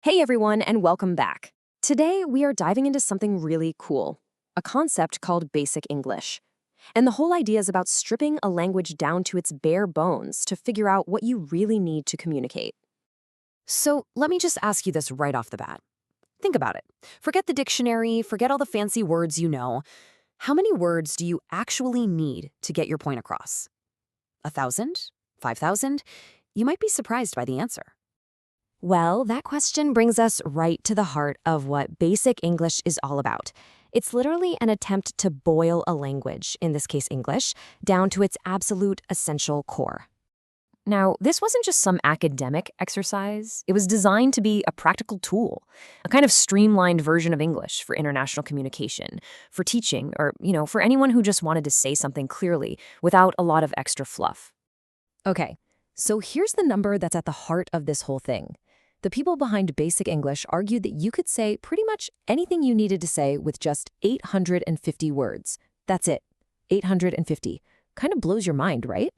Hey everyone, and welcome back. Today, we are diving into something really cool, a concept called basic English. And the whole idea is about stripping a language down to its bare bones to figure out what you really need to communicate. So let me just ask you this right off the bat. Think about it. Forget the dictionary, forget all the fancy words you know. How many words do you actually need to get your point across? 1,000? 5,000? You might be surprised by the answer. Well, that question brings us right to the heart of what basic English is all about. It's literally an attempt to boil a language, in this case English, down to its absolute essential core. Now, this wasn't just some academic exercise. It was designed to be a practical tool, a kind of streamlined version of English for international communication, for teaching, or, for anyone who just wanted to say something clearly without a lot of extra fluff. Okay, so here's the number that's at the heart of this whole thing. The people behind Basic English argued that you could say pretty much anything you needed to say with just 850 words. That's it, 850. Kind of blows your mind, right?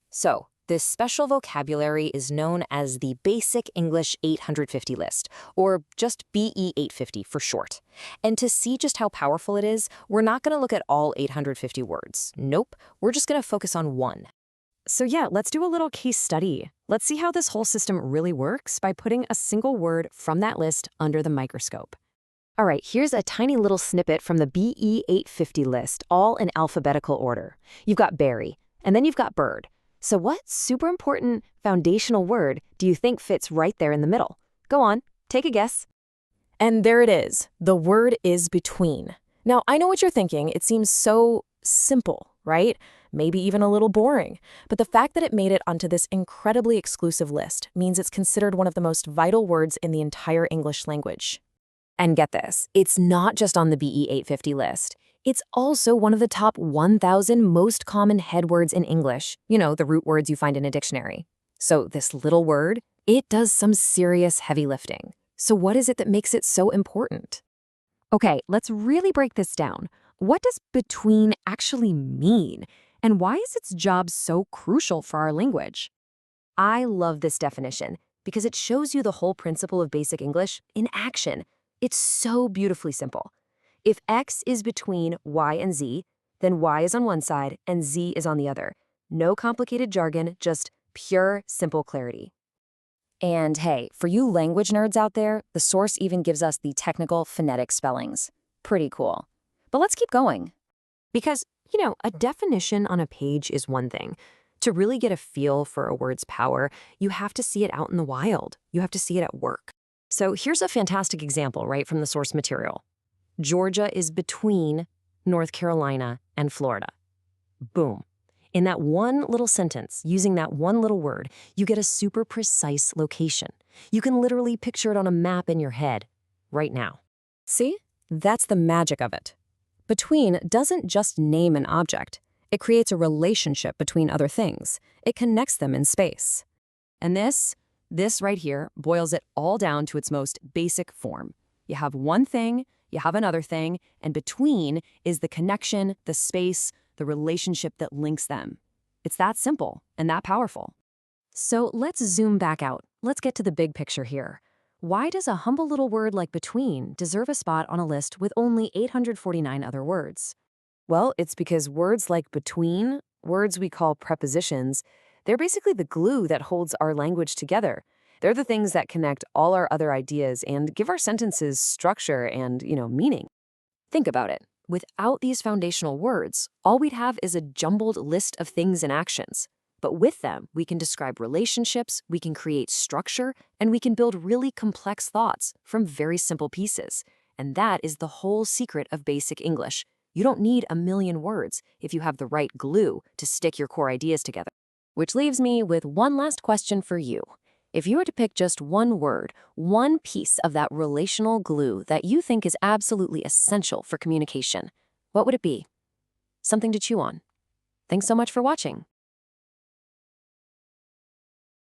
So, this special vocabulary is known as the Basic English 850 list, or just BE 850 for short. And to see just how powerful it is, we're not going to look at all 850 words. Nope, we're just going to focus on one. So yeah, let's do a little case study. Let's see how this whole system really works by putting a single word from that list under the microscope. All right, here's a tiny little snippet from the BE 850 list, all in alphabetical order. You've got berry, and then you've got bird. So what super important foundational word do you think fits right there in the middle? Go on, take a guess. And there it is. The word is between. Now, I know what you're thinking. It seems so simple, right? Maybe even a little boring. But the fact that it made it onto this incredibly exclusive list means it's considered one of the most vital words in the entire English language. And get this, it's not just on the BE 850 list. It's also one of the top 1,000 most common head words in English, the root words you find in a dictionary. So this little word, it does some serious heavy lifting. So what is it that makes it so important? Okay, let's really break this down. What does between actually mean? And why is its job so crucial for our language? I love this definition because it shows you the whole principle of basic English in action. It's so beautifully simple. If X is between Y and Z, then Y is on one side and Z is on the other. No complicated jargon, just pure, simple clarity. And hey, for you language nerds out there, the source even gives us the technical phonetic spellings. Pretty cool. But let's keep going. Because, a definition on a page is one thing. To really get a feel for a word's power, you have to see it out in the wild. You have to see it at work. So here's a fantastic example right from the source material. Georgia is between North Carolina and Florida. Boom. In that one little sentence, using that one little word, you get a super precise location. You can literally picture it on a map in your head right now. See? That's the magic of it. Between doesn't just name an object. It creates a relationship between other things. It connects them in space. And this right here boils it all down to its most basic form. You have one thing, you have another thing, and between is the connection, the space, the relationship that links them. It's that simple and that powerful. So let's zoom back out. Let's get to the big picture here. Why does a humble little word like between deserve a spot on a list with only 849 other words? Well, it's because words like between, words we call prepositions, they're basically the glue that holds our language together. They're the things that connect all our other ideas and give our sentences structure and, meaning. Think about it. Without these foundational words, all we'd have is a jumbled list of things and actions. But with them, we can describe relationships, we can create structure, and we can build really complex thoughts from very simple pieces. And that is the whole secret of basic English. You don't need a million words if you have the right glue to stick your core ideas together. Which leaves me with one last question for you. If you were to pick just one word, one piece of that relational glue that you think is absolutely essential for communication, what would it be? Something to chew on. Thanks so much for watching.